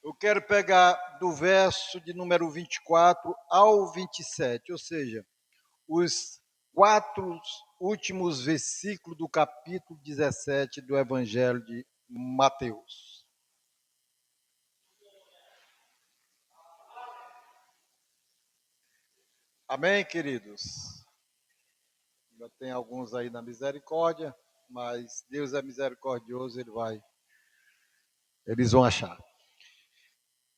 Eu quero pegar do verso de número 24 ao 27, ou seja, os 4 últimos versículos do capítulo 17 do Evangelho de Mateus. Amém, queridos? Já tem alguns aí na misericórdia, mas Deus é misericordioso, eles vão achar.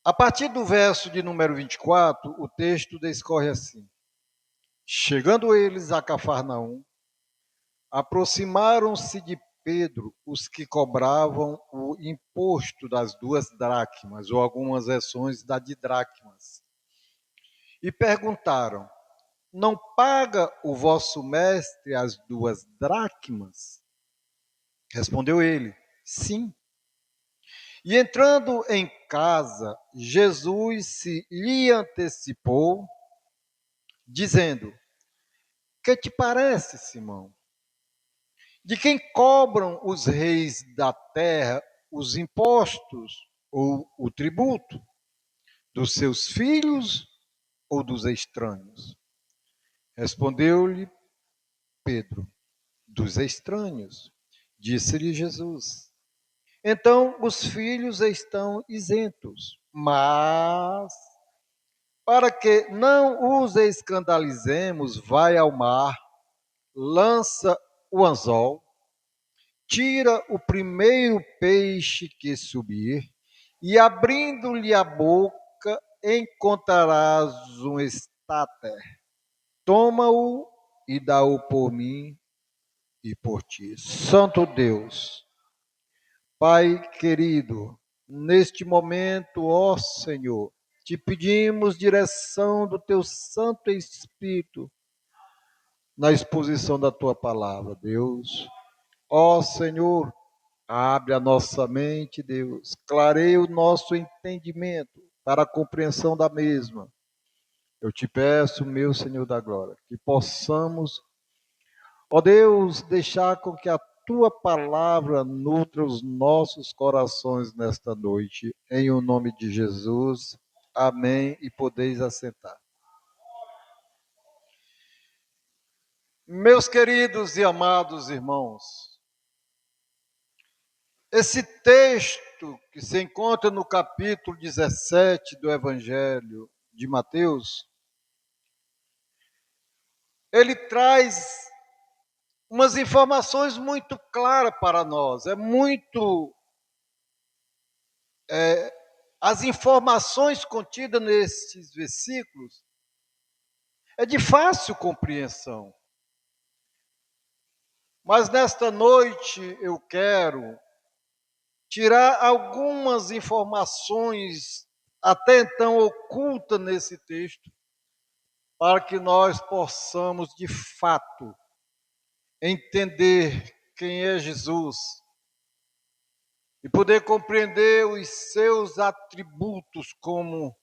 A partir do verso de número 24, o texto discorre assim: Chegando eles a Cafarnaum, aproximaram-se de Pedro os que cobravam o imposto das 2 dracmas, ou algumas versões da de dracmas, e perguntaram: Não paga o vosso mestre as 2 dracmas? Respondeu ele: Sim. E entrando em casa, Jesus se lhe antecipou, dizendo: Que te parece, Simão? De quem cobram os reis da terra os impostos ou o tributo? Dos seus filhos ou dos estranhos? Respondeu-lhe Pedro: Dos estranhos. Disse-lhe Jesus: Então os filhos estão isentos, mas para que não os escandalizemos, vai ao mar, lança o anzol, tira o primeiro peixe que subir, e abrindo-lhe a boca, encontrarás um estáter. Toma-o e dá-o por mim e por ti. Santo Deus, Pai querido, neste momento, ó Senhor, te pedimos direção do teu Santo Espírito na exposição da tua palavra, Deus. Ó Senhor, abre a nossa mente, Deus, clareia o nosso entendimento para a compreensão da mesma. Eu te peço, meu Senhor da glória, que possamos, ó Deus, deixar com que a tua palavra nutra os nossos corações nesta noite. Em o nome de Jesus. Amém. E podeis assentar. Meus queridos e amados irmãos, esse texto que se encontra no capítulo 17 do Evangelho de Mateus, ele traz umas informações muito claras para nós. As informações contidas nesses versículos é de fácil compreensão. Mas nesta noite eu quero tirar algumas informações até então ocultas nesse texto, para que nós possamos de fato entender quem é Jesus e poder compreender os seus atributos como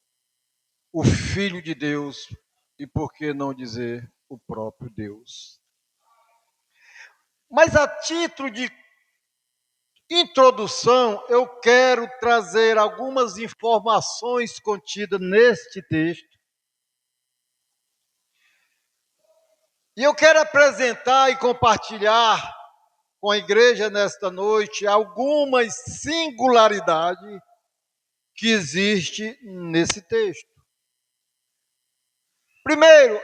o Filho de Deus e, por que não dizer, o próprio Deus. Mas a título de introdução, eu quero trazer algumas informações contidas neste texto. E eu quero apresentar e compartilhar com a igreja nesta noite algumas singularidades que existem nesse texto. Primeiro,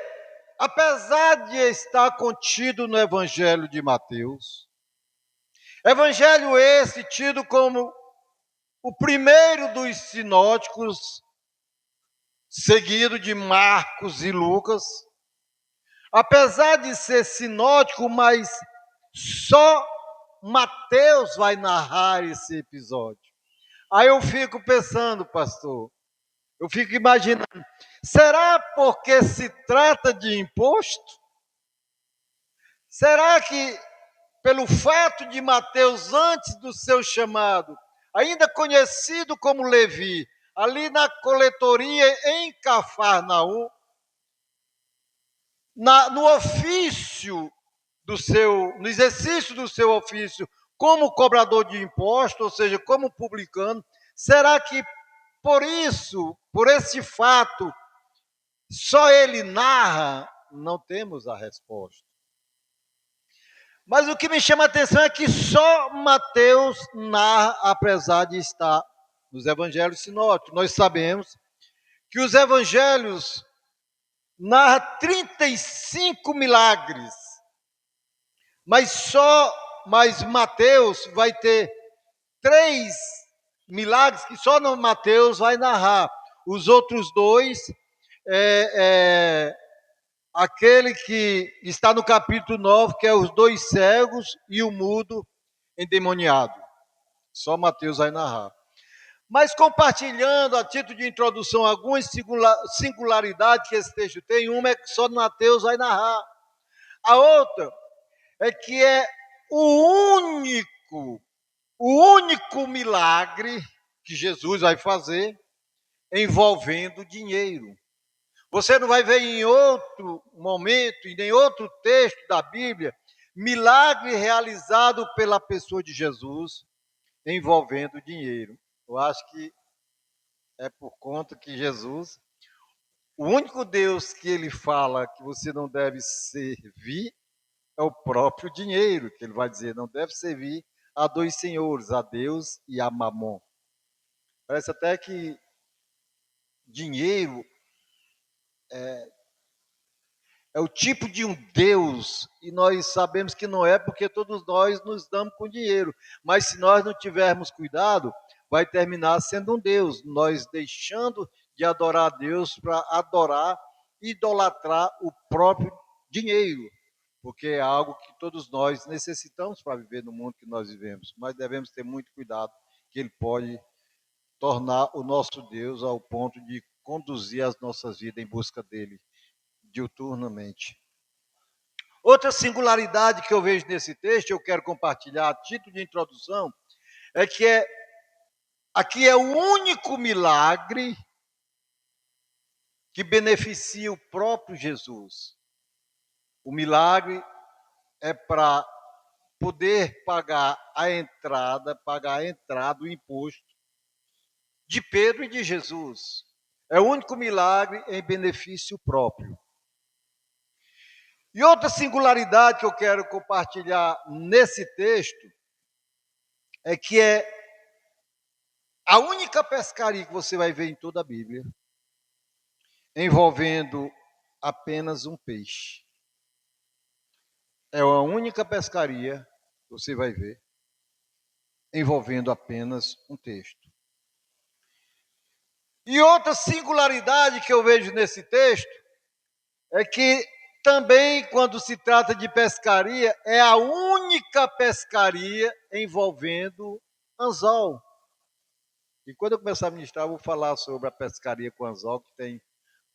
apesar de estar contido no Evangelho de Mateus, Evangelho esse tido como o primeiro dos sinóticos, seguido de Marcos e Lucas, apesar de ser sinótico, mas só Mateus vai narrar esse episódio. Aí eu fico pensando, pastor, eu fico imaginando, será porque se trata de imposto? Será que pelo fato de Mateus, antes do seu chamado, ainda conhecido como Levi, ali na coletoria em Cafarnaum, no ofício no exercício do seu ofício como cobrador de impostos, ou seja, como publicano, será que por isso, por esse fato, só ele narra, não temos a resposta. Mas o que me chama a atenção é que só Mateus narra, apesar de estar nos evangelhos sinóticos. Nós sabemos que os evangelhos narram 35 milagres, mas Mateus vai ter 3 milagres que só no Mateus vai narrar. Os outros 2 é aquele que está no capítulo 9, que é os 2 cegos e o mudo endemoniado. Só Mateus vai narrar. Mas compartilhando, a título de introdução, algumas singularidades que esse texto tem, uma é que só Mateus vai narrar. A outra é que é o único milagre que Jesus vai fazer envolvendo dinheiro. Você não vai ver em outro momento, em nenhum outro texto da Bíblia, milagre realizado pela pessoa de Jesus envolvendo dinheiro. Eu acho que é por conta que Jesus, o único Deus que ele fala que você não deve servir é o próprio dinheiro, que ele vai dizer, não deve servir a 2 senhores, a Deus e a Mamon. Parece até que dinheiro é o tipo de um Deus, e nós sabemos que não é, porque todos nós nos damos com dinheiro. Mas se nós não tivermos cuidado, vai terminar sendo um Deus, nós deixando de adorar a Deus para adorar, idolatrar o próprio dinheiro, porque é algo que todos nós necessitamos para viver no mundo que nós vivemos. Mas devemos ter muito cuidado, que ele pode tornar o nosso Deus ao ponto de conduzir as nossas vidas em busca dele diuturnamente. Outra singularidade que eu vejo nesse texto, eu quero compartilhar a título de introdução, é que aqui é o único milagre que beneficia o próprio Jesus. O milagre é para poder pagar a entrada, o imposto de Pedro e de Jesus. É o único milagre em benefício próprio. E outra singularidade que eu quero compartilhar nesse texto é que é a única pescaria que você vai ver em toda a Bíblia envolvendo apenas um peixe. É a única pescaria que você vai ver envolvendo apenas um texto. E outra singularidade que eu vejo nesse texto é que também, quando se trata de pescaria, é a única pescaria envolvendo anzol. E quando eu começar a ministrar, eu vou falar sobre a pescaria com anzol, que tem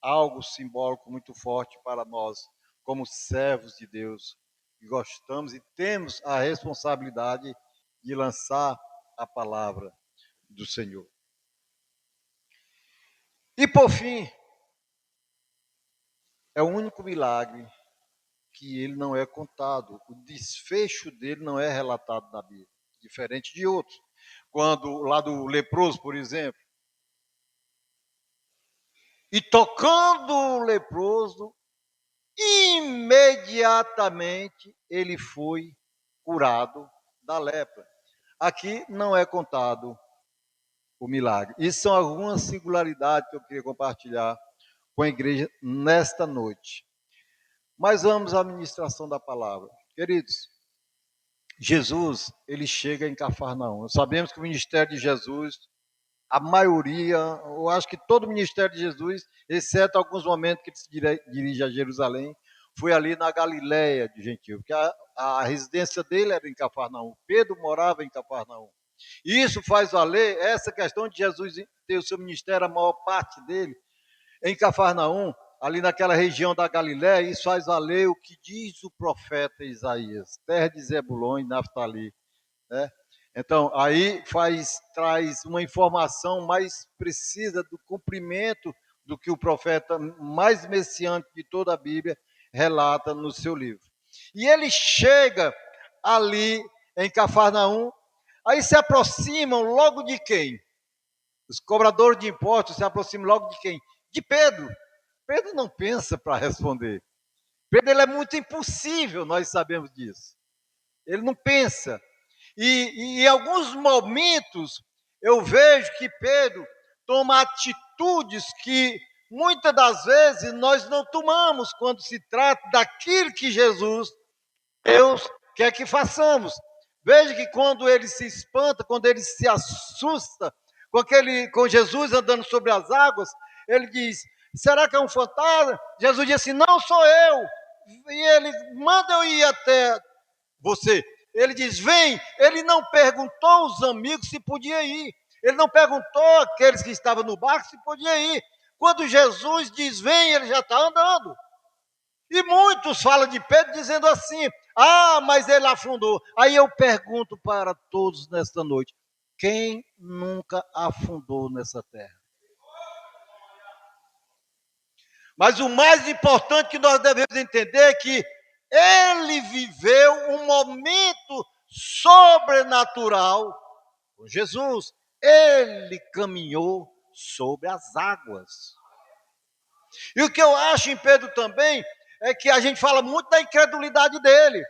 algo simbólico muito forte para nós, como servos de Deus, que gostamos e temos a responsabilidade de lançar a palavra do Senhor. E por fim, é o único milagre que ele não é contado, o desfecho dele não é relatado na Bíblia, diferente de outros. Quando lá do leproso, por exemplo, e tocando o leproso, imediatamente ele foi curado da lepra. Aqui não é contado o milagre. Isso são algumas singularidades que eu queria compartilhar com a igreja nesta noite. Mas vamos à ministração da palavra. Queridos, Jesus, ele chega em Cafarnaum. Sabemos que o ministério de Jesus, a maioria, eu acho que todo o ministério de Jesus, exceto alguns momentos que ele se dirige a Jerusalém, foi ali na Galiléia de Gentil, porque a residência dele era em Cafarnaum. Pedro morava em Cafarnaum. E isso faz valer essa questão de Jesus ter o seu ministério, a maior parte dele, em Cafarnaum, ali naquela região da Galiléia, isso faz valer o que diz o profeta Isaías, terra de Zebulon e Naftali, né? Então, aí traz uma informação mais precisa do cumprimento do que o profeta mais messiânico de toda a Bíblia relata no seu livro. E ele chega ali em Cafarnaum, aí se aproximam logo de quem? Os cobradores de impostos se aproximam logo de quem? De Pedro. Pedro não pensa para responder. Pedro ele é muito impossível, nós sabemos disso. Ele não pensa. E em alguns momentos eu vejo que Pedro toma atitudes que muitas das vezes nós não tomamos quando se trata daquilo que Jesus, Deus, quer que façamos. Veja que quando ele se espanta, quando ele se assusta com Jesus andando sobre as águas, ele diz: será que é um fantasma? Jesus diz assim: não sou eu. E ele manda eu ir até você. Ele diz: vem. Ele não perguntou aos amigos se podia ir. Ele não perguntou àqueles que estavam no barco se podia ir. Quando Jesus diz vem, ele já está andando. E muitos falam de Pedro dizendo assim: ah, mas ele afundou. Aí eu pergunto para todos nesta noite: quem nunca afundou nessa terra? Mas o mais importante que nós devemos entender é que ele viveu um momento sobrenatural com Jesus. Ele caminhou sobre as águas. E o que eu acho em Pedro também é que a gente fala muito da incredulidade dele.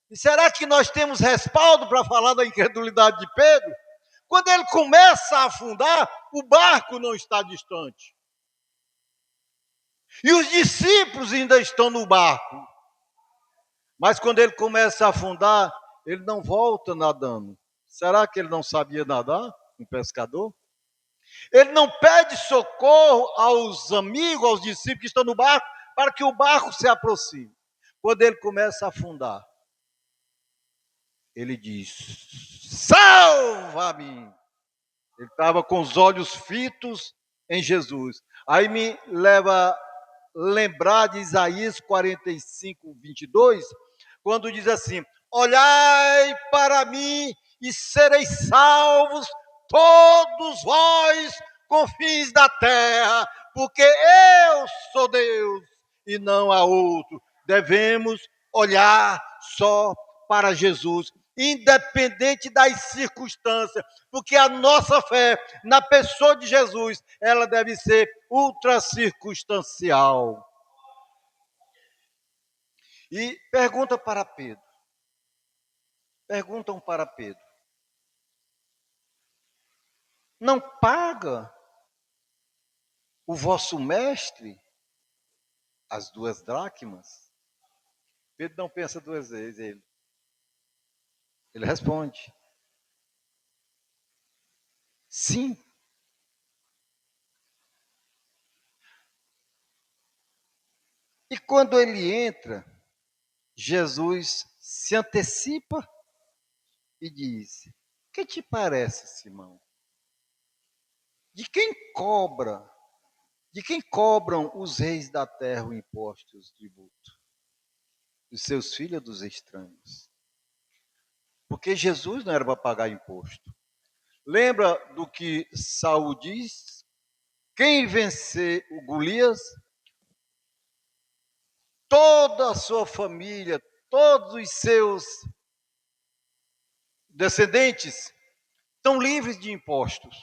E será que nós temos respaldo para falar da incredulidade de Pedro? Quando ele começa a afundar, o barco não está distante. E os discípulos ainda estão no barco. Mas quando ele começa a afundar, ele não volta nadando. Será que ele não sabia nadar? Um pescador? Ele não pede socorro aos amigos, aos discípulos que estão no barco, para que o barco se aproxime. Quando ele começa a afundar, ele diz: salva-me! Ele estava com os olhos fitos em Jesus. Aí me leva a lembrar de Isaías 45, 22, quando diz assim: olhai para mim e sereis salvos, todos vós, confins da terra, porque eu sou Deus e não há outro. Devemos olhar só para Jesus, independente das circunstâncias, porque a nossa fé na pessoa de Jesus, ela deve ser ultra circunstancial. E perguntam para Pedro, não paga o vosso mestre as 2 dracmas? Pedro não pensa 2 vezes, ele responde: sim. E quando ele entra, Jesus se antecipa e diz: que te parece, Simão? De quem cobra? De quem cobram os reis da terra o imposto e os tributos? Dos seus filhos ou dos estranhos? Porque Jesus não era para pagar imposto. Lembra do que Saul diz? Quem vencer o Golias, toda a sua família, todos os seus descendentes estão livres de impostos.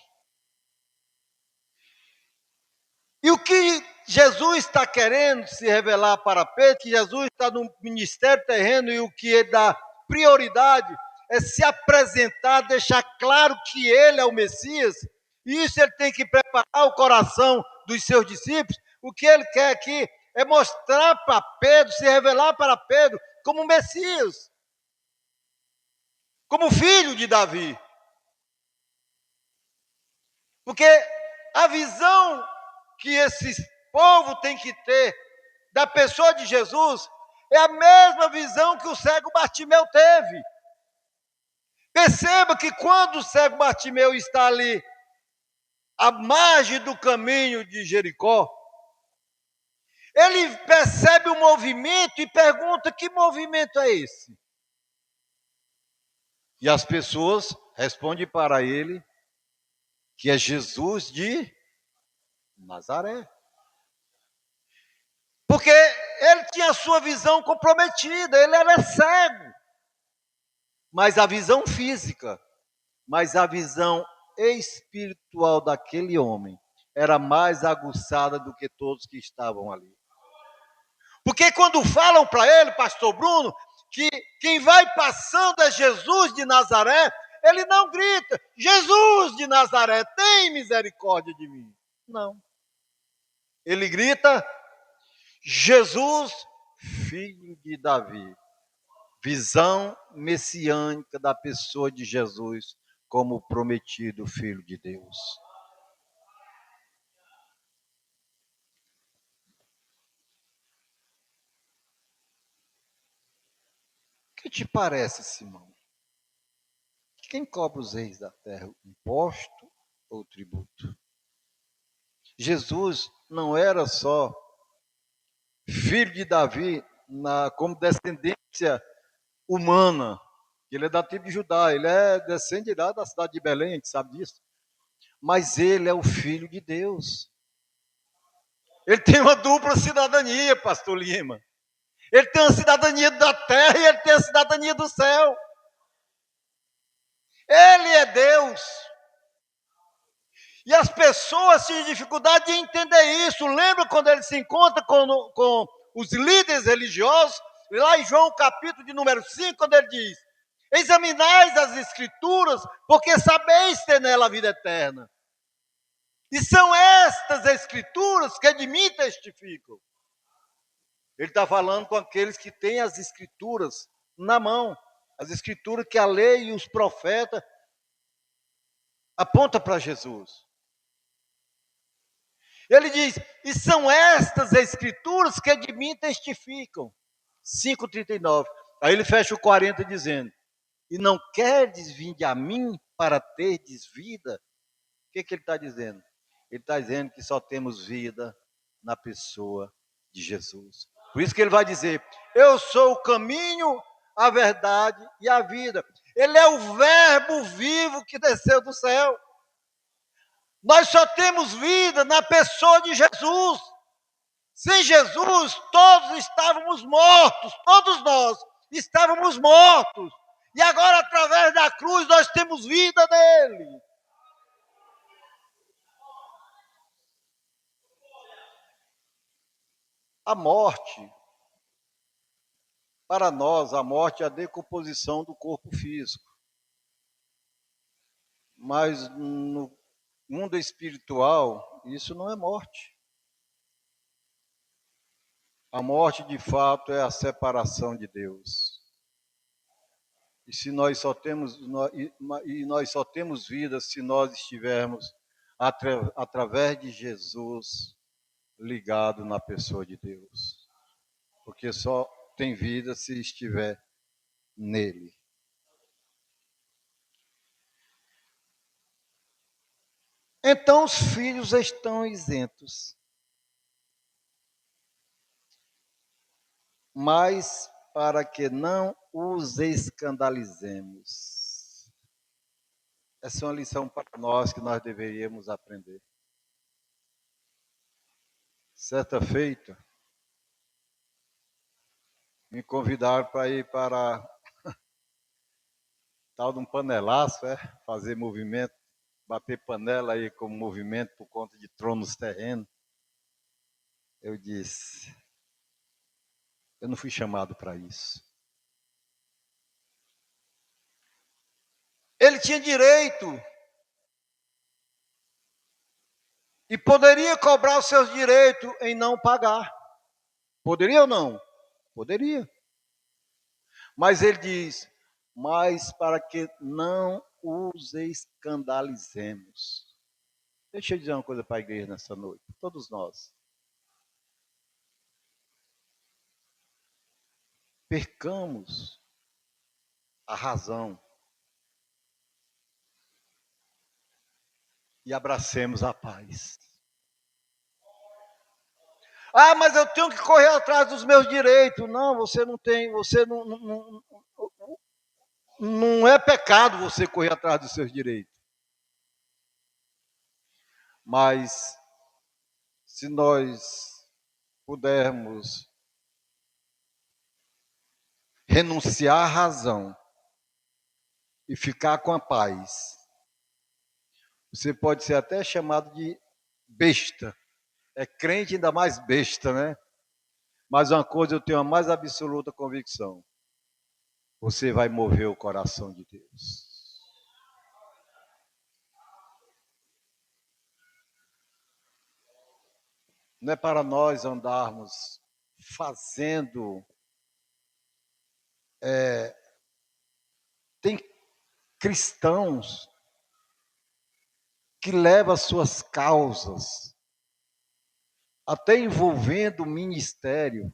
E o que Jesus está querendo se revelar para Pedro, que Jesus está no ministério terreno e o que ele dá prioridade é se apresentar, deixar claro que ele é o Messias. E isso ele tem que preparar o coração dos seus discípulos. O que ele quer aqui é mostrar para Pedro, se revelar para Pedro como Messias, como filho de Davi. Porque a visão que esse povo tem que ter da pessoa de Jesus é a mesma visão que o cego Bartimeu teve. Perceba que quando o cego Bartimeu está ali, à margem do caminho de Jericó, ele percebe o movimento e pergunta: que movimento é esse? E as pessoas respondem para ele que é Jesus de Nazaré. Porque ele tinha a sua visão comprometida, ele era cego. Mas a visão física, mas a visão espiritual daquele homem era mais aguçada do que todos que estavam ali. Porque quando falam para ele, pastor Bruno, que quem vai passando é Jesus de Nazaré, ele não grita: Jesus de Nazaré, tem misericórdia de mim. Não. Ele grita: Jesus, filho de Davi. Visão messiânica da pessoa de Jesus como prometido Filho de Deus. O que te parece, Simão? Quem cobra os reis da terra, imposto ou tributo? Jesus não era só filho de Davi como descendência humana. Ele é da tribo de Judá, ele é descendente lá da cidade de Belém, a gente sabe disso. Mas ele é o Filho de Deus. Ele tem uma dupla cidadania, pastor Lima. Ele tem a cidadania da terra e ele tem a cidadania do céu. Ele é Deus. E as pessoas têm dificuldade de entender isso. Lembra quando ele se encontra com os líderes religiosos, lá em João capítulo de número 5, quando ele diz: examinais as escrituras, porque sabeis ter nela a vida eterna. E são estas escrituras que de mim testificam. Ele está falando com aqueles que têm as escrituras na mão. As escrituras que a lei e os profetas apontam para Jesus. Ele diz: e são estas escrituras que de mim testificam. 5,39. Aí ele fecha o 40 dizendo: e não querdes vir a mim para terdes vida? O que ele está dizendo? Ele está dizendo que só temos vida na pessoa de Jesus. Por isso que ele vai dizer: eu sou o caminho, a verdade e a vida. Ele é o verbo vivo que desceu do céu. Nós só temos vida na pessoa de Jesus. Sem Jesus, todos estávamos mortos, todos nós estávamos mortos. E agora, através da cruz, nós temos vida nele. A morte, para nós, a morte é a decomposição do corpo físico. Mas no mundo espiritual, isso não é morte. A morte, de fato, é a separação de Deus. E se nós só temos nós só temos vida se nós estivermos através de Jesus ligado na pessoa de Deus. Porque só tem vida se estiver nele. Então os filhos estão isentos. Mas para que não os escandalizemos. Essa é uma lição para nós que nós deveríamos aprender. Certa feita, me convidaram para ir para tal de um panelaço, fazer movimento, bater panela aí como movimento por conta de tronos terrenos. Eu disse, eu não fui chamado para isso. Ele tinha direito e poderia cobrar os seus direitos em não pagar. Poderia ou não? Poderia. Mas ele diz, mas para que não os escandalizemos. Deixa eu dizer uma coisa para a igreja nessa noite, todos nós. Percamos a razão e abracemos a paz. Ah, mas eu tenho que correr atrás dos meus direitos. Não, você não tem, você não é pecado você correr atrás dos seus direitos. Mas se nós pudermos renunciar à razão e ficar com a paz, Você pode ser até chamado de besta. É crente ainda mais besta, né? Mas uma coisa eu tenho a mais absoluta convicção. Você vai mover o coração de Deus. Não é para nós andarmos fazendo. Tem cristãos que levam as suas causas, até envolvendo o ministério,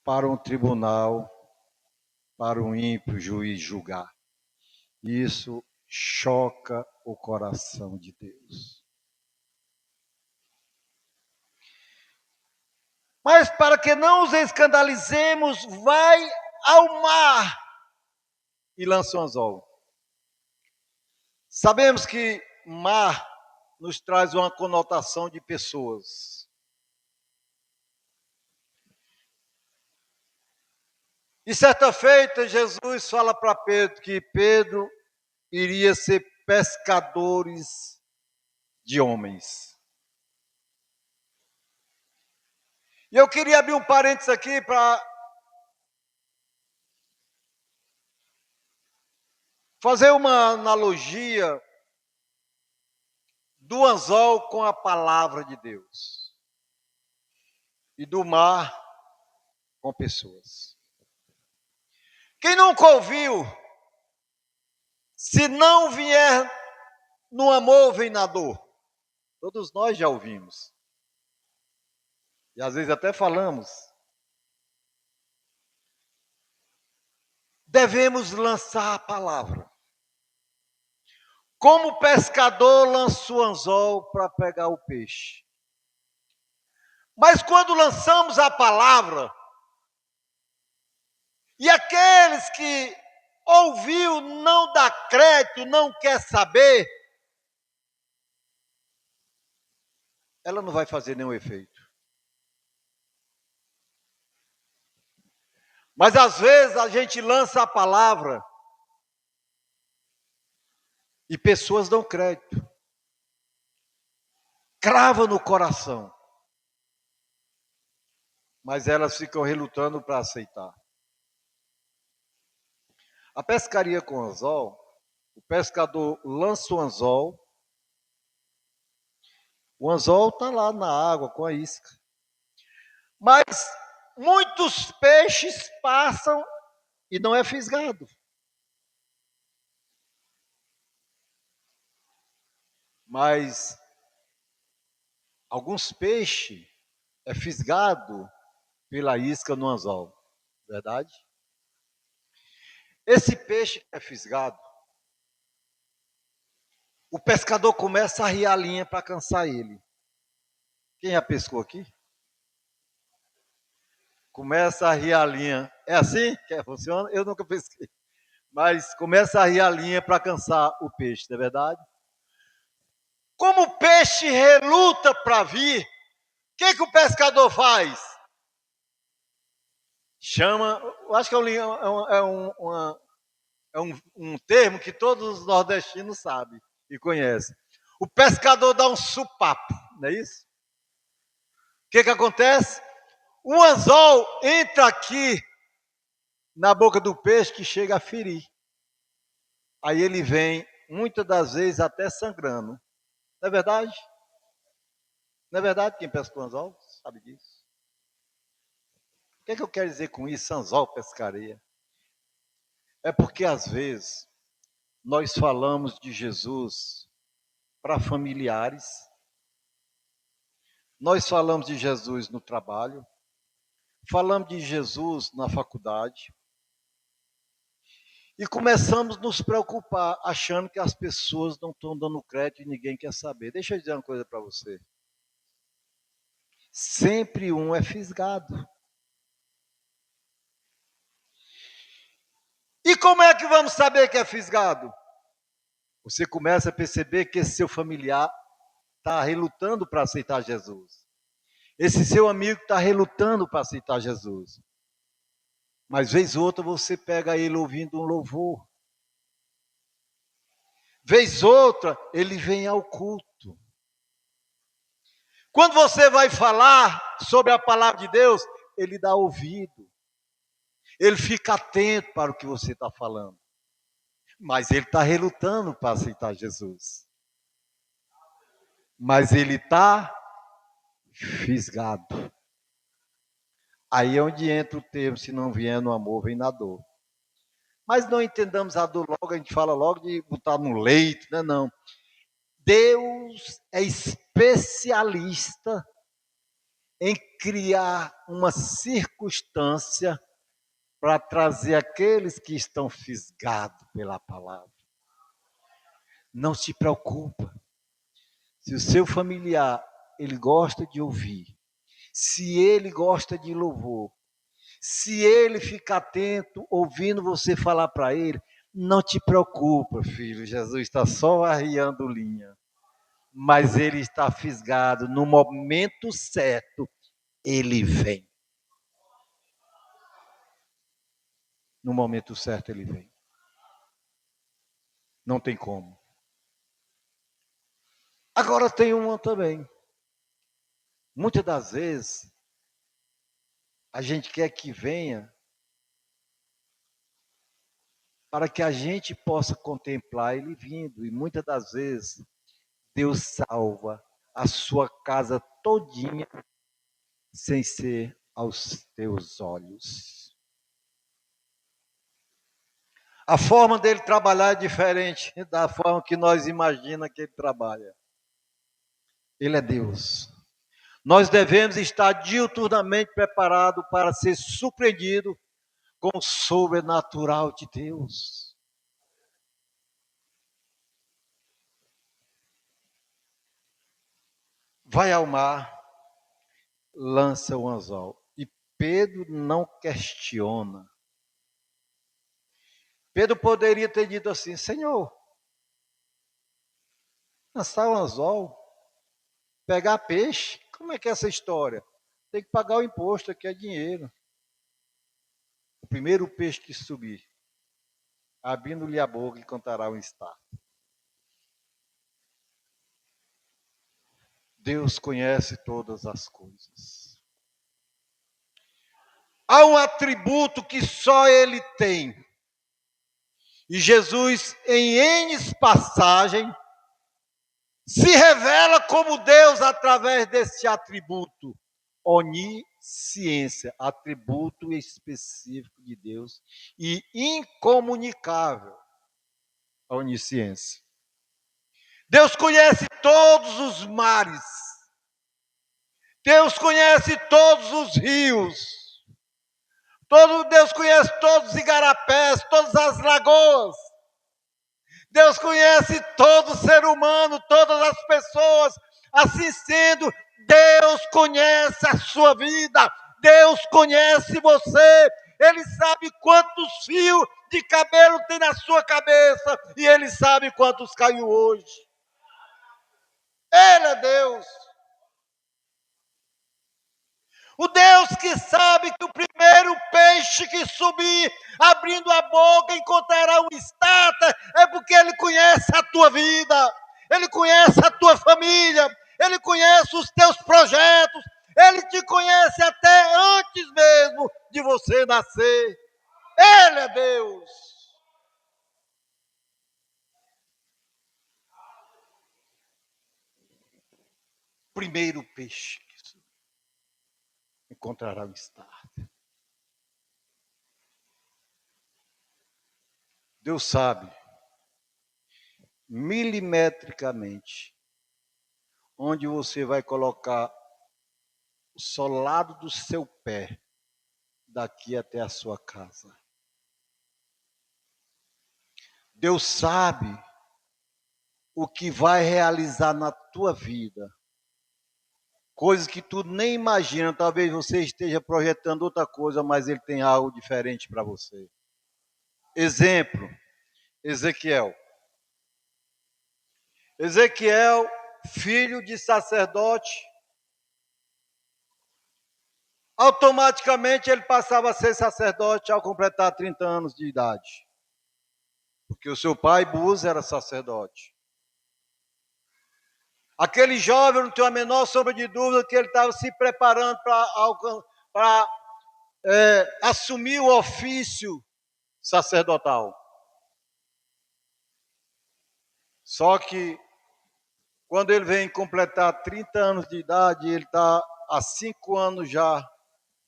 para um tribunal, para um ímpio juiz julgar. Isso choca o coração de Deus. Mas para que não os escandalizemos, vai ao mar e lança um anzol. Sabemos que mar nos traz uma conotação de pessoas. E certa feita, Jesus fala para Pedro que Pedro iria ser pescadores de homens. E eu queria abrir um parênteses aqui para fazer uma analogia do anzol com a palavra de Deus e do mar com pessoas. Quem nunca ouviu, se não vier no amor, vem na dor. Todos nós já ouvimos. E às vezes até falamos. Devemos lançar a palavra. Como o pescador lança o anzol para pegar o peixe. Mas quando lançamos a palavra, e aqueles que ouviu não dá crédito, não quer saber, ela não vai fazer nenhum efeito. Mas às vezes a gente lança a palavra e pessoas dão crédito. Crava no coração. Mas elas ficam relutando para aceitar. A pescaria com anzol, o pescador lança o anzol está lá na água com a isca. Mas muitos peixes passam e não é fisgado. Mas alguns peixes é fisgado pela isca no anzol, verdade? Esse peixe que é fisgado, o pescador começa a rir a linha para cansar ele. Quem já pescou aqui? Começa a rir a linha. É assim que funciona? Eu nunca pesquei. Mas começa a rir a linha para cansar o peixe, não é verdade? Como o peixe reluta para vir, o que o pescador faz? Chama, eu acho que um termo que todos os nordestinos sabem e conhecem. O pescador dá um supapo, não é isso? O que acontece? O anzol entra aqui na boca do peixe que chega a ferir. Aí ele vem, muitas das vezes, até sangrando. Não é verdade? Não é verdade quem pesca o anzol? Sabe disso? O que eu quero dizer com isso, anzol, pescaria? É porque, às vezes, nós falamos de Jesus para familiares, nós falamos de Jesus no trabalho, falamos de Jesus na faculdade, e começamos a nos preocupar, achando que as pessoas não estão dando crédito e ninguém quer saber. Deixa eu dizer uma coisa para você. Sempre um é fisgado. E como é que vamos saber que é fisgado? Você começa a perceber que esse seu familiar está relutando para aceitar Jesus. Esse seu amigo está relutando para aceitar Jesus. Mas vez ou outra você pega ele ouvindo um louvor. Vez outra, ele vem ao culto. Quando você vai falar sobre a palavra de Deus, ele dá ouvido. Ele fica atento para o que você está falando. Mas ele está relutando para aceitar Jesus. Mas ele está fisgado. Aí é onde entra o termo, se não vier no amor, vem na dor. Mas não entendamos a dor logo, a gente fala logo de botar no leito, né? Não. Deus é especialista em criar uma circunstância para trazer aqueles que estão fisgados pela palavra. Não se preocupa. Se o seu familiar, ele gosta de ouvir, se ele gosta de louvor, se ele fica atento, ouvindo você falar para ele, não te preocupa, filho, Jesus está só arriando linha. Mas ele está fisgado, no momento certo, ele vem. No momento certo, ele vem. Não tem como. Agora tem uma também. Muitas das vezes, a gente quer que venha para que a gente possa contemplar ele vindo. E muitas das vezes, Deus salva a sua casa todinha sem ser aos teus olhos. A forma dele trabalhar é diferente da forma que nós imaginamos que ele trabalha. Ele é Deus. Nós devemos estar diuturnamente preparados para ser surpreendidos com o sobrenatural de Deus. Vai ao mar, lança o anzol. E Pedro não questiona. Pedro poderia ter dito assim: Senhor, lançar o anzol, pegar peixe, como é que é essa história? Tem que pagar o imposto, aqui é dinheiro. O primeiro peixe que subir, abrindo-lhe a boca, lhe contará o estado. Deus conhece todas as coisas. Há um atributo que só Ele tem. E Jesus, em N passagem, se revela como Deus através desse atributo. Onisciência, atributo específico de Deus e incomunicável a onisciência. Deus conhece todos os mares. Deus conhece todos os rios. Deus conhece todos os igarapés, todas as lagoas. Deus conhece todo ser humano, todas as pessoas. Assim sendo, Deus conhece a sua vida. Deus conhece você. Ele sabe quantos fios de cabelo tem na sua cabeça. E Ele sabe quantos caiu hoje. Ele é Deus. O Deus que sabe que o primeiro peixe que subir, abrindo a boca, encontrará uma estátua, é porque Ele conhece a tua vida, Ele conhece a tua família, Ele conhece os teus projetos, Ele te conhece até antes mesmo de você nascer. Ele é Deus. Primeiro peixe que subir, encontrará uma estátua. Deus sabe milimetricamente onde você vai colocar o solado do seu pé daqui até a sua casa. Deus sabe o que vai realizar na tua vida. Coisas que tu nem imagina, talvez você esteja projetando outra coisa, mas Ele tem algo diferente para você. Exemplo, Ezequiel. Ezequiel, filho de sacerdote, automaticamente ele passava a ser sacerdote ao completar 30 anos de idade. porque o seu pai, Búzios, era sacerdote. Aquele jovem, não tem a menor sombra de dúvida que ele estava se preparando para assumir o ofício sacerdotal. Só que, quando ele vem completar 30 anos de idade, ele está há 5 anos já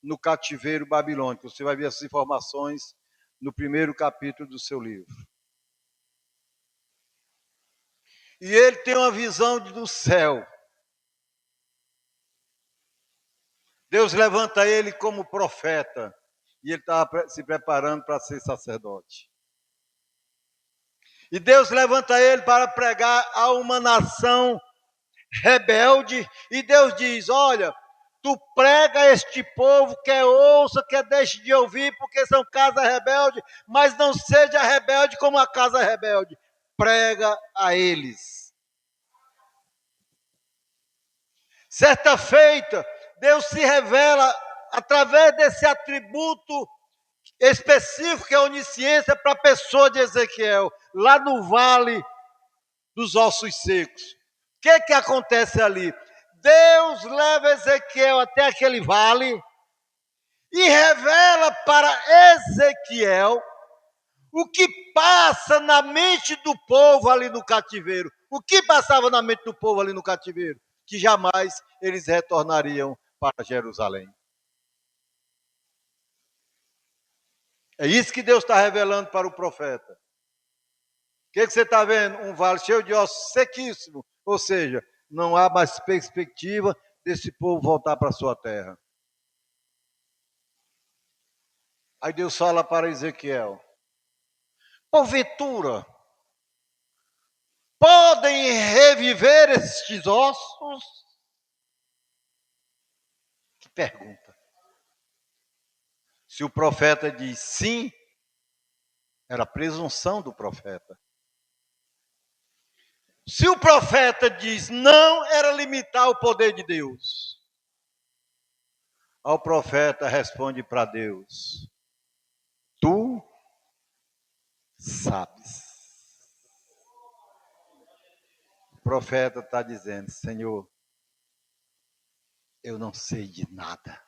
no cativeiro babilônico. Você vai ver essas informações no primeiro capítulo do seu livro. E ele tem uma visão do céu. Deus levanta ele como profeta. E ele estava se preparando para ser sacerdote. E Deus levanta ele para pregar a uma nação rebelde. E Deus diz: olha, tu prega a este povo, quer ouça, quer deixe de ouvir, porque são casa rebelde, mas não seja rebelde como a casa rebelde. Prega a eles. Certa feita, Deus se revela através desse atributo específico que é a onisciência para a pessoa de Ezequiel, lá no vale dos ossos secos. O que acontece ali? Deus leva Ezequiel até aquele vale e revela para Ezequiel o que passa na mente do povo ali no cativeiro. O que passava na mente do povo ali no cativeiro? Que jamais eles retornariam para Jerusalém. É isso que Deus está revelando para o profeta. O que você está vendo? Um vale cheio de ossos sequíssimo. Ou seja, não há mais perspectiva desse povo voltar para a sua terra. Aí Deus fala para Ezequiel: porventura, podem reviver estes ossos? Que pergunta. Se o profeta diz sim, era a presunção do profeta. Se o profeta diz não, era limitar o poder de Deus. O profeta responde para Deus: tu sabes. O profeta está dizendo: Senhor, eu não sei de nada.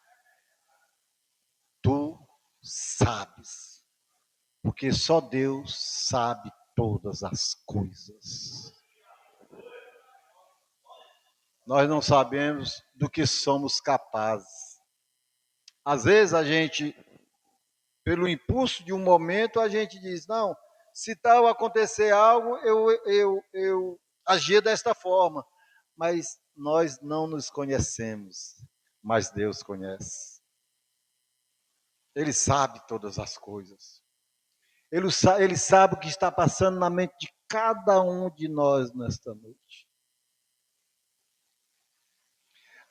Tu sabes. Porque só Deus sabe todas as coisas. Nós não sabemos do que somos capazes. Às vezes a gente, pelo impulso de um momento, a gente diz: não, se tal acontecer algo, eu agia desta forma. Mas nós não nos conhecemos, mas Deus conhece. Ele sabe todas as coisas. Ele sabe o que está passando na mente de cada um de nós nesta noite.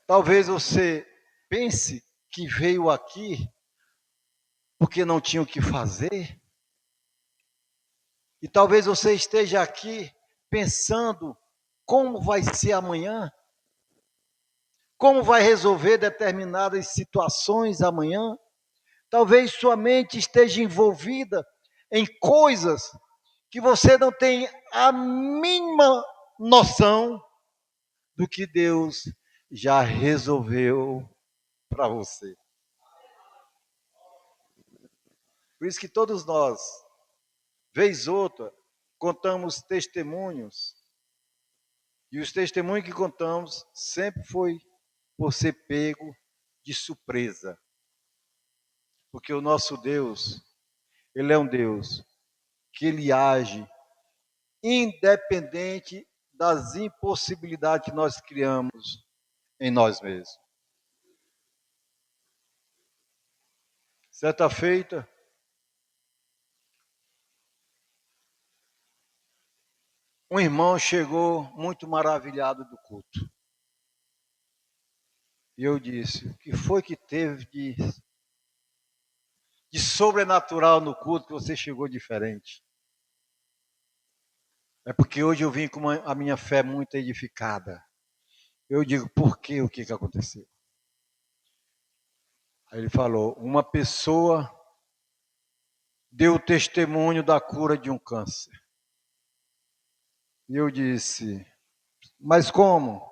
Talvez você pense que veio aqui porque não tinha o que fazer. E talvez você esteja aqui pensando como vai ser amanhã, como vai resolver determinadas situações amanhã. Talvez sua mente esteja envolvida em coisas que você não tem a mínima noção do que Deus já resolveu para você. Por isso que todos nós, vez outra, contamos testemunhos, e os testemunhos que contamos sempre foi por ser pego de surpresa. Porque o nosso Deus, Ele é um Deus que Ele age independente das impossibilidades que nós criamos em nós mesmos. Certa feita, um irmão chegou muito maravilhado do culto. E eu disse: o que foi que teve de sobrenatural no culto que você chegou diferente? É porque hoje eu vim com a minha fé muito edificada. Eu digo: por quê? O que aconteceu? Aí ele falou: uma pessoa deu testemunho da cura de um câncer. E eu disse, mas como?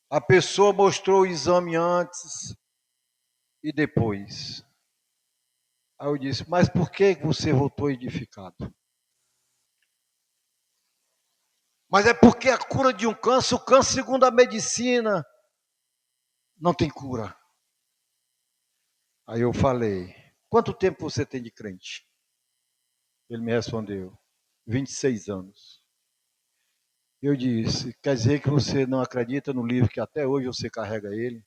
A pessoa mostrou o exame antes e depois. Aí eu disse, mas por que você voltou edificado? Mas é porque a cura de um câncer, o câncer, segundo a medicina, não tem cura. Aí eu falei, quanto tempo você tem de crente? Ele me respondeu, 26 anos. Eu disse, quer dizer que você não acredita no livro que até hoje você carrega ele,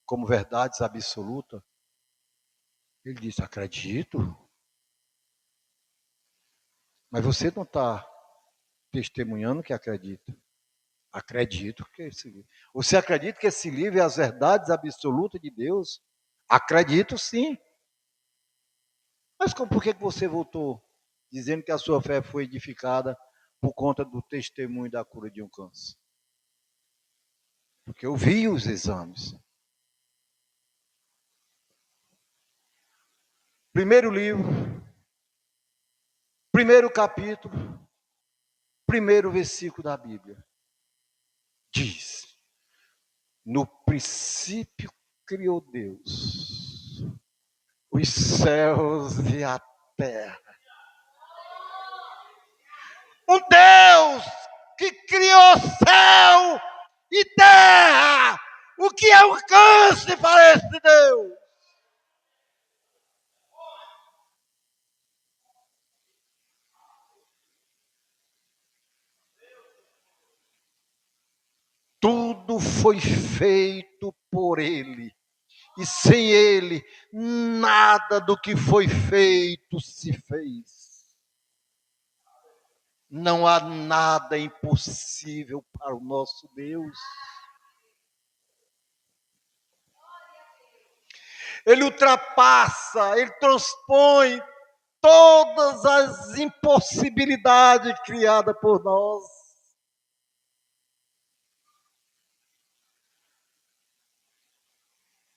como verdades absolutas? Ele disse, acredito. Mas você não está testemunhando que acredita. Acredito que esse livro. Você acredita que esse livro é as verdades absolutas de Deus? Acredito sim. Mas por que você voltou dizendo que a sua fé foi edificada por conta do testemunho da cura de um câncer? Porque eu vi os exames. Primeiro livro, primeiro capítulo, primeiro versículo da Bíblia. Diz: no princípio criou Deus os céus e a terra. Um Deus que criou céu e terra. O que é o câncer para esse Deus? Tudo foi feito por Ele. E sem Ele, nada do que foi feito se fez. Não há nada impossível para o nosso Deus. Ele ultrapassa, ele transpõe todas as impossibilidades criadas por nós.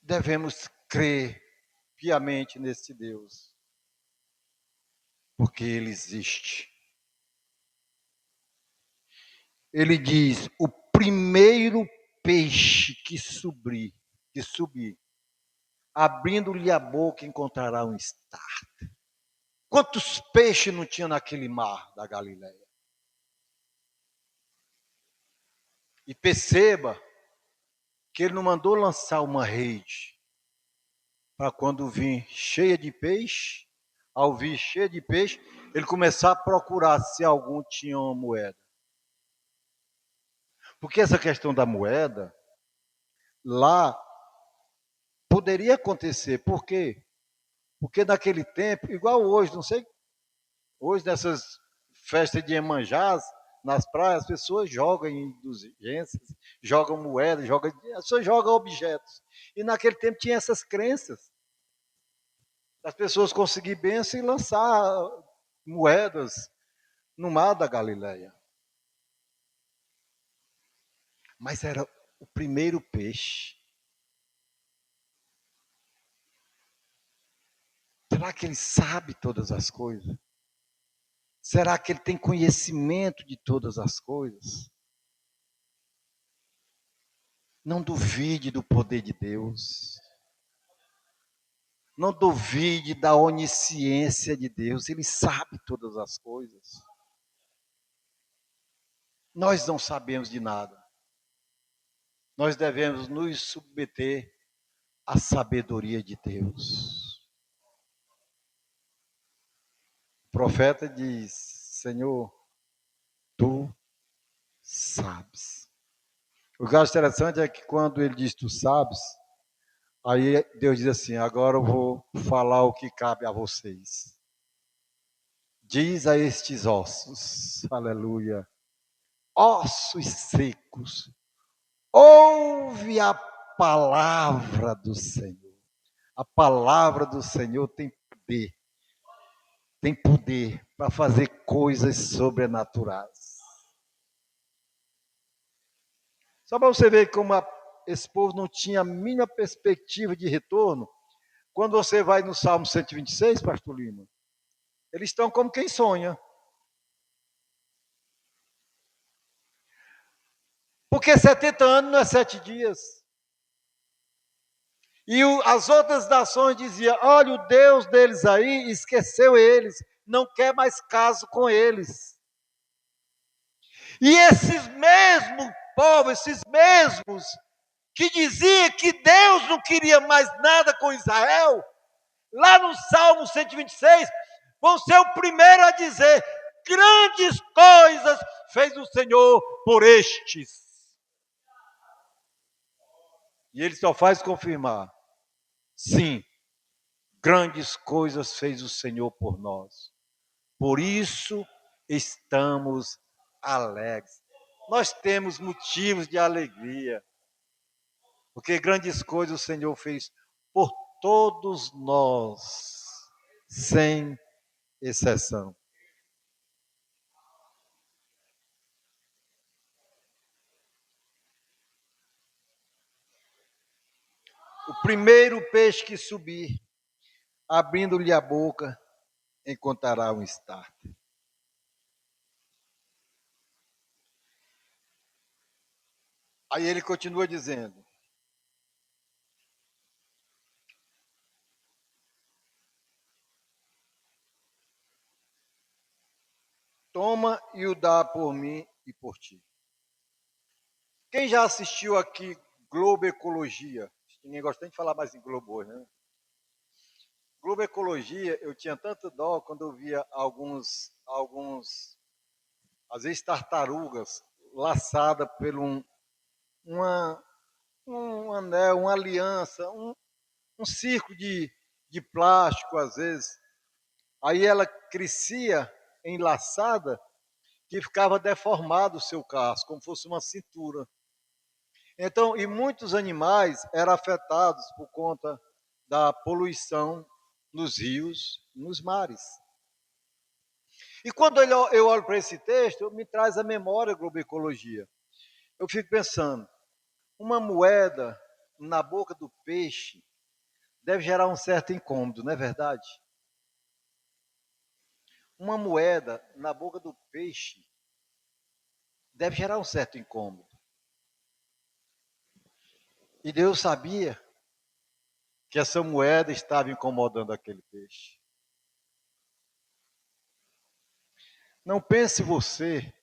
Devemos crer piamente nesse Deus, porque Ele existe. Ele diz: o primeiro peixe que subir, abrindo-lhe a boca, encontrará um estar. Quantos peixes não tinha naquele mar da Galileia? E perceba que ele não mandou lançar uma rede para quando vir cheia de peixe, ao vir cheia de peixe, ele começar a procurar se algum tinha uma moeda. Porque essa questão da moeda, lá, poderia acontecer. Por quê? Porque naquele tempo, igual hoje, não sei, hoje nessas festas de Iemanjás, nas praias, as pessoas jogam indulgências, jogam moedas, as pessoas jogam objetos. E naquele tempo tinha essas crenças. As pessoas conseguir bênção e lançar moedas no mar da Galileia. Mas era o primeiro peixe. Será que ele sabe todas as coisas? Será que ele tem conhecimento de todas as coisas? Não duvide do poder de Deus. Não duvide da onisciência de Deus. Ele sabe todas as coisas. Nós não sabemos de nada. Nós devemos nos submeter à sabedoria de Deus. O profeta diz: Senhor, tu sabes. O que eu acho interessante é que quando ele diz tu sabes, aí Deus diz assim: agora eu vou falar o que cabe a vocês. Diz a estes ossos, aleluia, ossos secos, ouve a palavra do Senhor. A palavra do Senhor tem poder para fazer coisas sobrenaturais. Só para você ver como esse povo não tinha a mínima perspectiva de retorno, Quando você vai no Salmo 126, pastor Lima, eles estão como quem sonha. Porque 70 anos não é 7 dias. E as outras nações diziam, olha, o Deus deles aí esqueceu eles, não quer mais caso com eles. E esses mesmos povos, esses mesmos que diziam que Deus não queria mais nada com Israel, lá no Salmo 126, vão ser o primeiro a dizer, grandes coisas fez o Senhor por estes. E ele só faz confirmar, sim, grandes coisas fez o Senhor por nós. Por isso estamos alegres. Nós temos motivos de alegria, porque grandes coisas o Senhor fez por todos nós, sem exceção. O primeiro peixe que subir, abrindo-lhe a boca, encontrará um starter. Aí ele continua dizendo, toma e o dá por mim e por ti. Quem já assistiu aqui Globo Ecologia? Ninguém gosta de falar mais em Globo hoje, né? Globo Ecologia, eu tinha tanta dó quando eu via às vezes tartarugas, laçadas por um anel, uma aliança, um círculo de plástico, às vezes. Aí ela crescia enlaçada, que ficava deformado o seu casco, como fosse uma cintura. Então, e muitos animais eram afetados por conta da poluição nos rios, nos mares. E quando eu olho para esse texto, me traz a memória Globecologia. Eu fico pensando, uma moeda na boca do peixe deve gerar um certo incômodo, não é verdade? Uma moeda na boca do peixe deve gerar um certo incômodo. E Deus sabia que essa moeda estava incomodando aquele peixe. Não pense você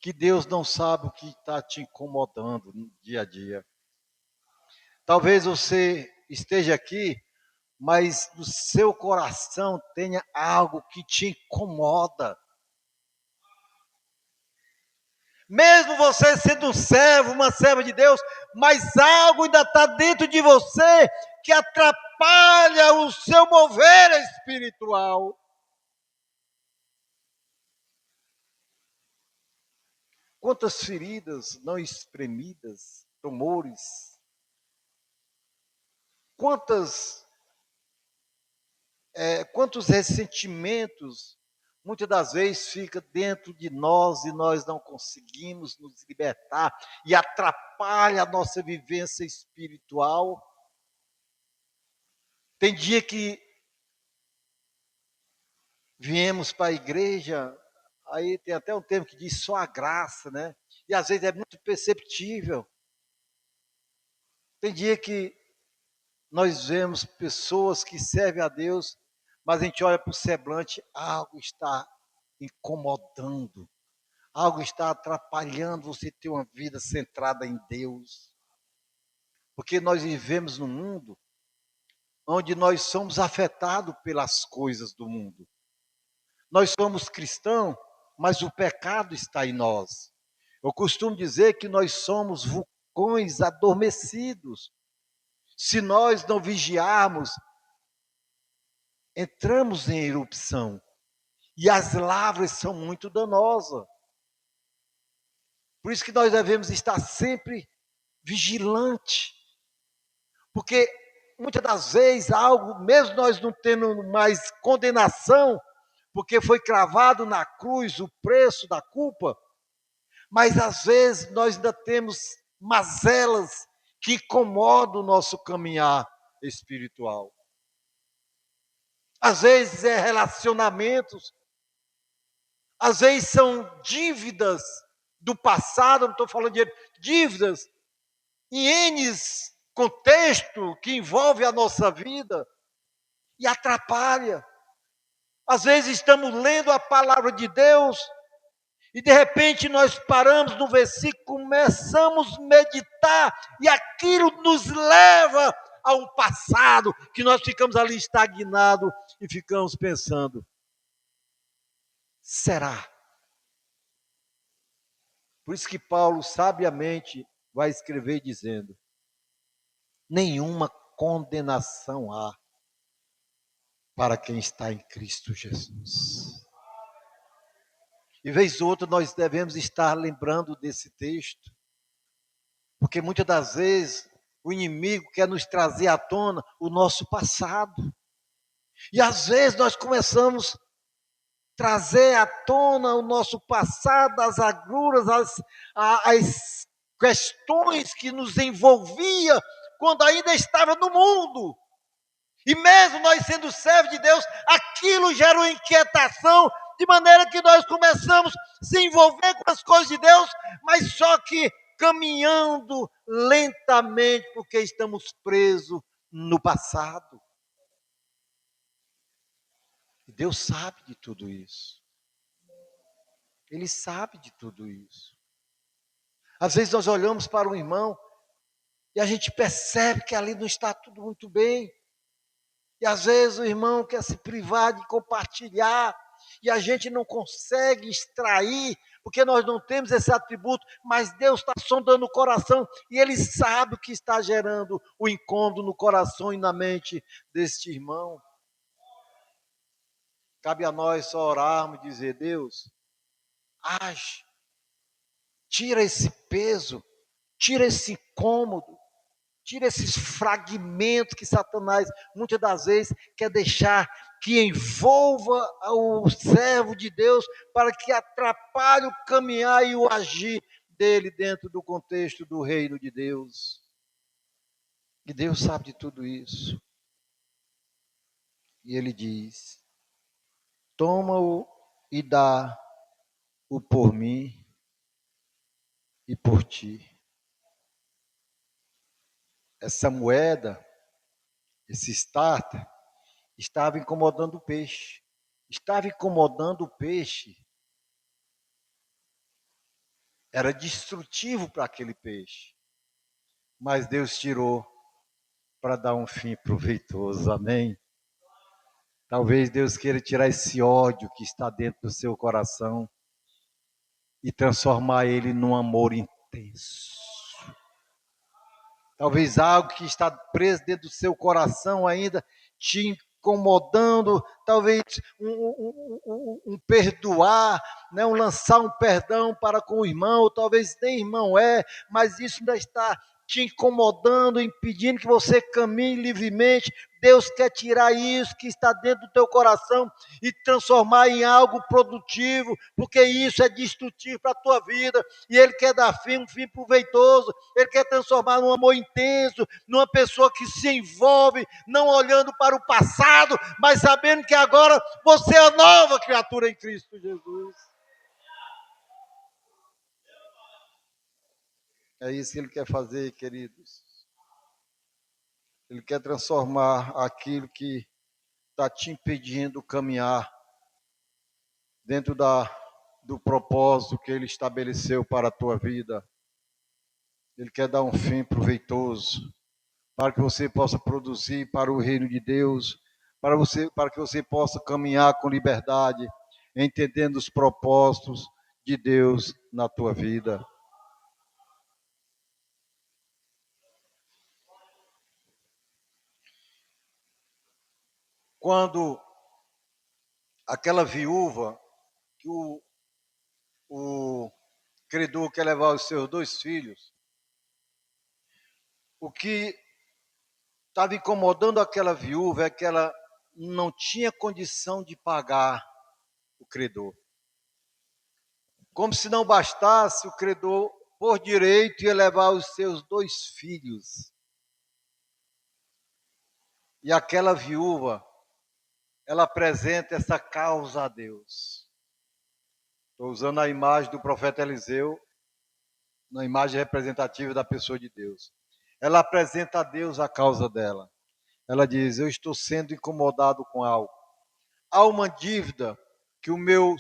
que Deus não sabe o que está te incomodando no dia a dia. Talvez você esteja aqui, mas no seu coração tenha algo que te incomoda. Mesmo você sendo um servo, uma serva de Deus, mas algo ainda está dentro de você que atrapalha o seu mover espiritual. Quantas feridas não espremidas, tumores, quantos ressentimentos muitas das vezes fica dentro de nós e nós não conseguimos nos libertar e atrapalha a nossa vivência espiritual. Tem dia que viemos para a igreja, aí tem até um termo que diz só a graça, né? E às vezes é muito perceptível. Tem dia que nós vemos pessoas que servem a Deus, mas a gente olha para o semblante, algo está incomodando, algo está atrapalhando você ter uma vida centrada em Deus. Porque nós vivemos num mundo onde nós somos afetados pelas coisas do mundo. Nós somos cristãos, mas o pecado está em nós. Eu costumo dizer que nós somos vulcões adormecidos. Se nós não vigiarmos, entramos em erupção. E as lavras são muito danosas. Por isso que nós devemos estar sempre vigilante. Porque muitas das vezes algo, mesmo nós não tendo mais condenação, porque foi cravado na cruz o preço da culpa, mas às vezes nós ainda temos mazelas que incomodam o nosso caminhar espiritual. Às vezes é relacionamentos, às vezes são dívidas do passado, não estou falando de dívidas em N contexto que envolve a nossa vida e atrapalha. Às vezes estamos lendo a palavra de Deus e de repente nós paramos no versículo, começamos a meditar e aquilo nos leva a um passado que nós ficamos ali estagnados e ficamos pensando, será? Por isso que Paulo sabiamente vai escrever dizendo, nenhuma condenação há para quem está em Cristo Jesus. E vez ou outra nós devemos estar lembrando desse texto, porque muitas das vezes o inimigo quer nos trazer à tona o nosso passado. E às vezes nós começamos a trazer à tona o nosso passado, as agruras, as questões que nos envolvia quando ainda estava no mundo. E mesmo nós sendo servos de Deus, aquilo gera uma inquietação, de maneira que nós começamos a se envolver com as coisas de Deus, mas só que caminhando lentamente, porque estamos presos no passado. E Deus sabe de tudo isso. Ele sabe de tudo isso. Às vezes nós olhamos para um irmão e a gente percebe que ali não está tudo muito bem. E às vezes o irmão quer se privar de compartilhar e a gente não consegue extrair, porque nós não temos esse atributo, mas Deus está sondando o coração e Ele sabe o que está gerando o incômodo no coração e na mente deste irmão. Cabe a nós só orarmos e dizer, Deus, age, tira esse peso, tira esse incômodo, tira esses fragmentos que Satanás, muitas das vezes, quer deixar que envolva o servo de Deus para que atrapalhe o caminhar e o agir dele dentro do contexto do reino de Deus. E Deus sabe de tudo isso. E Ele diz, toma-o e dá-o por mim e por ti. Essa moeda, esse starter, estava incomodando o peixe. Estava incomodando o peixe. Era destrutivo para aquele peixe. Mas Deus tirou para dar um fim proveitoso. Amém? Talvez Deus queira tirar esse ódio que está dentro do seu coração e transformar ele num amor intenso. Talvez algo que está preso dentro do seu coração ainda te incomodando, talvez um perdoar, né? Lançar um perdão para com o irmão, ou talvez nem irmão mas isso ainda está te incomodando, impedindo que você caminhe livremente. Deus quer tirar isso que está dentro do teu coração e transformar em algo produtivo, porque isso é destrutivo para a tua vida, e Ele quer dar um fim proveitoso, Ele quer transformar num amor intenso, numa pessoa que se envolve, não olhando para o passado, mas sabendo que agora você é nova criatura em Cristo Jesus. É isso que Ele quer fazer, queridos. Ele quer transformar aquilo que está te impedindo caminhar dentro do propósito que Ele estabeleceu para a tua vida. Ele quer dar um fim proveitoso, para que você possa produzir para o reino de Deus, para que você possa caminhar com liberdade, entendendo os propósitos de Deus na tua vida. Quando aquela viúva, que o credor quer levar os seus 2 filhos, o que estava incomodando aquela viúva é que ela não tinha condição de pagar o credor. Como se não bastasse, o credor, por direito, ia levar os seus 2 filhos. E aquela viúva, ela apresenta essa causa a Deus. Estou usando a imagem do profeta Eliseu, na imagem representativa da pessoa de Deus. Ela apresenta a Deus a causa dela. Ela diz: eu estou sendo incomodado com algo. Há uma dívida que o meu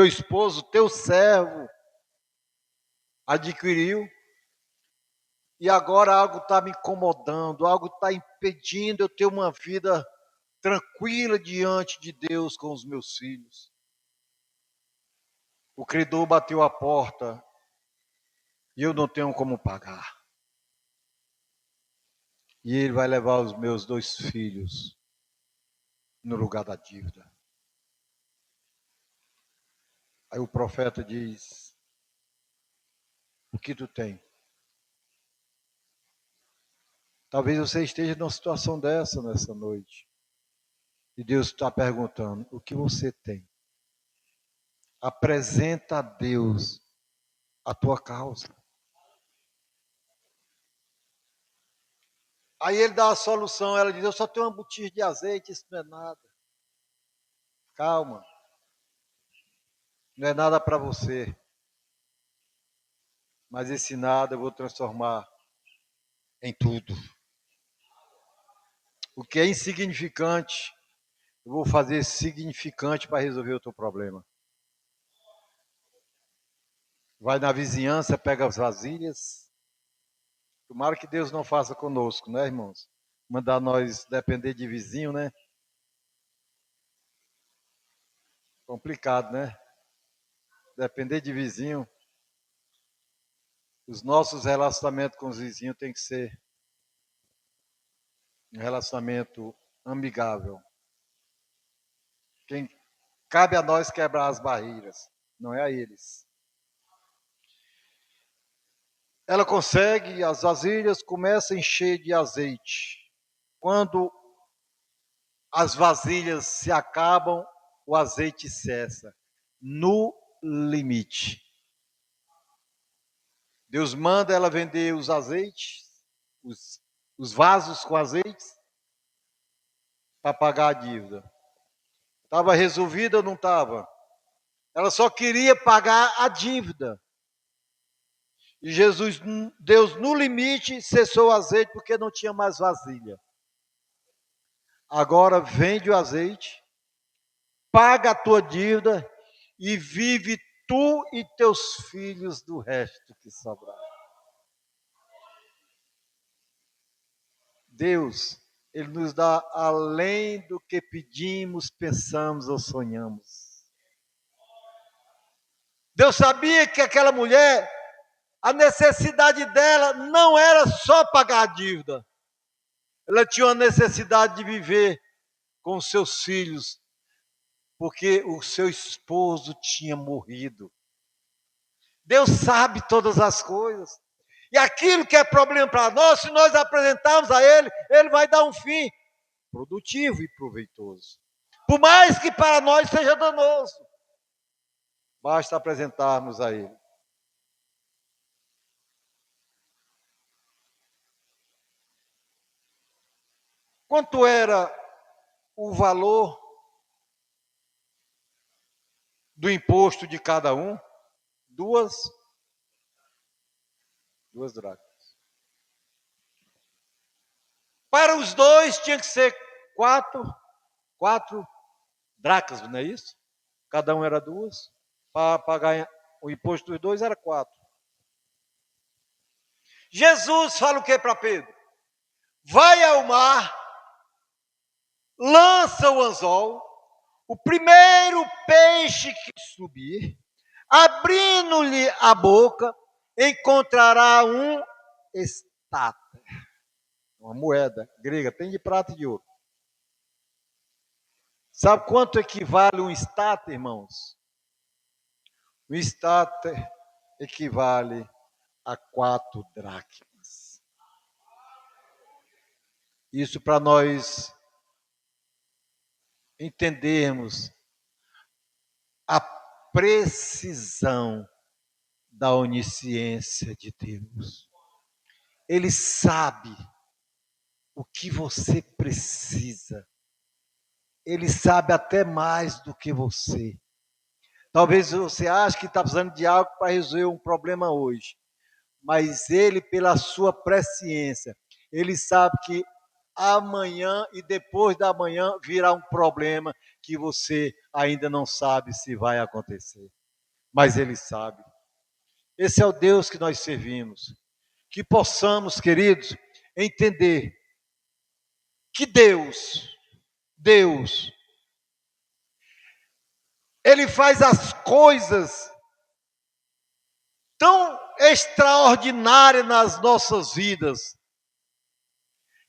esposo, teu servo, adquiriu, e agora algo está me incomodando, algo está impedindo eu ter uma vida tranquila diante de Deus com os meus filhos. O credor bateu a porta e eu não tenho como pagar. E ele vai levar os meus 2 filhos no lugar da dívida. Aí o profeta diz: o que tu tem? Talvez você esteja numa situação dessa nessa noite. E Deus está perguntando: o que você tem? Apresenta a Deus a tua causa. Aí ele dá a solução, ela diz: eu só tenho uma botija de azeite, isso não é nada. Calma, não é nada para você. Mas esse nada eu vou transformar em tudo. O que é insignificante, eu vou fazer significante para resolver o teu problema. Vai na vizinhança, pega as vasilhas. Tomara que Deus não faça conosco, né, irmãos? Mandar nós depender de vizinho, né? Complicado, né? Depender de vizinho. Os nossos relacionamentos com os vizinhos tem que ser um relacionamento amigável. Quem cabe a nós quebrar as barreiras, não é a eles. Ela consegue, as vasilhas começam a encher de azeite. Quando as vasilhas se acabam, o azeite cessa. No limite. Deus manda ela vender os azeites, os vasos com azeites, para pagar a dívida. Estava resolvida ou não estava? Ela só queria pagar a dívida. E Jesus, Deus no limite, cessou o azeite porque não tinha mais vasilha. Agora vende o azeite, paga a tua dívida e vive tu e teus filhos do resto que sobrar. Deus, Ele nos dá além do que pedimos, pensamos ou sonhamos. Deus sabia que aquela mulher, a necessidade dela não era só pagar a dívida. Ela tinha uma necessidade de viver com os seus filhos, porque o seu esposo tinha morrido. Deus sabe todas as coisas. E aquilo que é problema para nós, se nós apresentarmos a Ele, Ele vai dar um fim produtivo e proveitoso. Por mais que para nós seja danoso, basta apresentarmos a Ele. Quanto era o valor do imposto de cada um? Duas dracmas. Para os dois tinha que ser quatro dracmas, não é isso? Cada um era 2. Para pagar o imposto dos 2 era 4. Jesus fala o que para Pedro? Vai ao mar, lança o anzol, o primeiro peixe que subir, abrindo-lhe a boca, encontrará um estáter, uma moeda grega, tem de prata e de ouro. Sabe quanto equivale um estáter, irmãos? Um estáter equivale a 4 dracmas. Isso para nós entendermos a precisão da onisciência de Deus. Ele sabe o que você precisa. Ele sabe até mais do que você. Talvez você ache que está precisando de algo para resolver um problema hoje. Mas ele, pela sua presciência, ele sabe que amanhã e depois da manhã virá um problema que você ainda não sabe se vai acontecer. Mas ele sabe. Esse é o Deus que nós servimos. Que possamos, queridos, entender que Deus, Ele faz as coisas tão extraordinárias nas nossas vidas,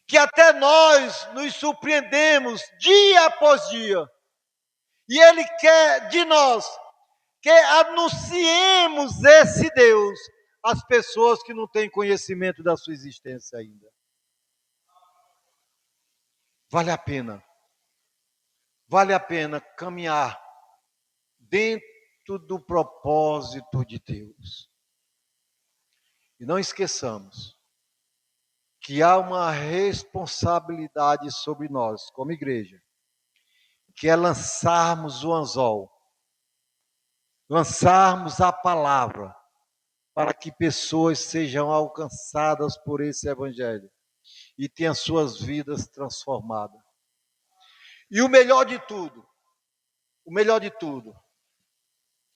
que até nós nos surpreendemos dia após dia. E Ele quer de nós que anunciemos esse Deus às pessoas que não têm conhecimento da sua existência ainda. Vale a pena caminhar dentro do propósito de Deus. E não esqueçamos que há uma responsabilidade sobre nós, como igreja, que é lançarmos o anzol, lançarmos a palavra, para que pessoas sejam alcançadas por esse evangelho e tenham suas vidas transformadas. E o melhor de tudo,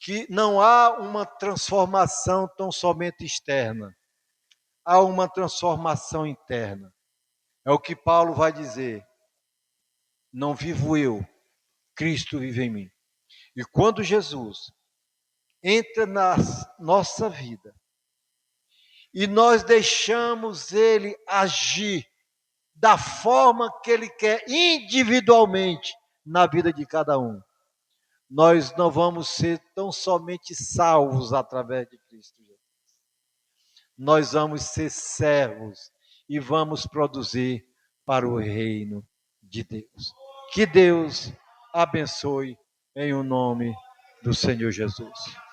que não há uma transformação tão somente externa, há uma transformação interna. É o que Paulo vai dizer: não vivo eu, Cristo vive em mim. E quando Jesus entra na nossa vida e nós deixamos Ele agir da forma que Ele quer individualmente na vida de cada um, nós não vamos ser tão somente salvos através de Cristo Jesus. Nós vamos ser servos e vamos produzir para o reino de Deus. Que Deus abençoe em o nome do Senhor Jesus.